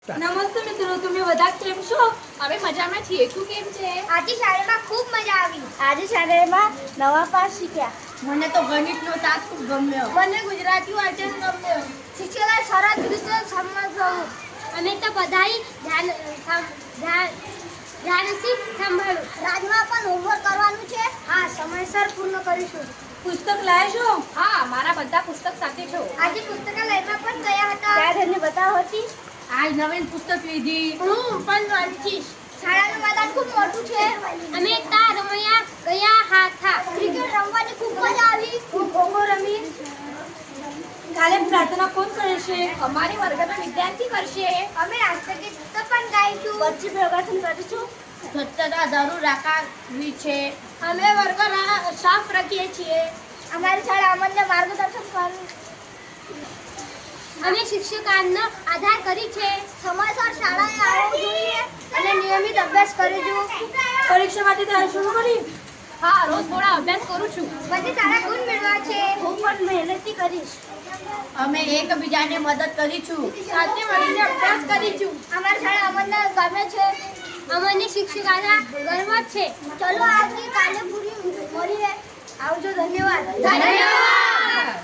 નમસ્તે મિત્રો, તમે બધા કેમ છો? અમે મજામાં છીએ. તું કેમ છે? આજે શાળામાં ખૂબ મજા આવી. આજે શાળામાં નવા પાઠ શીખ્યા. મને તો ગણિતનો તાસ ખૂબ ગમ્યો. મને ગુજરાતી વાંચન ગમ્યો. શિક્ષકે સરસ રીતે સમજાવ્યું. અમે તો બધાએ ધ્યાનથી સાંભળ્યું. રાજમાં પણ હોમવર્ક કરવાનું છે. હા, સમયસર પૂર્ણ કરીશું. પુસ્તક લાવ્યા છો? હા, મારા બધા પુસ્તક સાથે છો. આજે પુસ્તકાલયમાં પણ ગયા હતા. ત્યાં તેને બતાવો હતી. આજ નવીન પુસ્તક લીધી. હું પણ વાંચીશ. શાળાનું મેદાન ખૂબ મોટું છે. અમે ત્યાં રમવા ગયા હતા. ક્રિકેટ રમવાની ખૂબ મજા આવી. હું ખોખો રમી. કાલે પ્રાર્થના કોણ કરે છે? અમારી વર્ગના વિદ્યાર્થી કરશે. અમે રાષ્ટ્રગીત પણ ગાઈશું. વચ્ચે પ્રવચન કરીશું. સ્વચ્છતા જરૂર રાખવી છે. અમે વર્ગ સાફ રાખીએ છીએ. અમારી શાળા અમને માર્ગદર્શન કરે. અમે શિક્ષકોનો આધાર કરી છે. સમયસર શાળાએ આવવું જોઈએ અને નિયમિત અભ્યાસ કરીશું. પરીક્ષા માટે તૈયારી શરૂ કરી. હા, રોજ થોડા અભ્યાસ કરું છું. મને સારા ગુણ મેળવવા છે. હું પણ મહેનતથી કરીશ. અમે એકબીજાને મદદ કરીશું. સાથે મળીને અભ્યાસ કરીશું. અમારી શાળા અમને ગમે છે. અમને શિક્ષકોના ગર્વ છે. ચલો આજની કાલે પૂરી મળીએ. આવજો. ધન્યવાદ. ધન્યવાદ.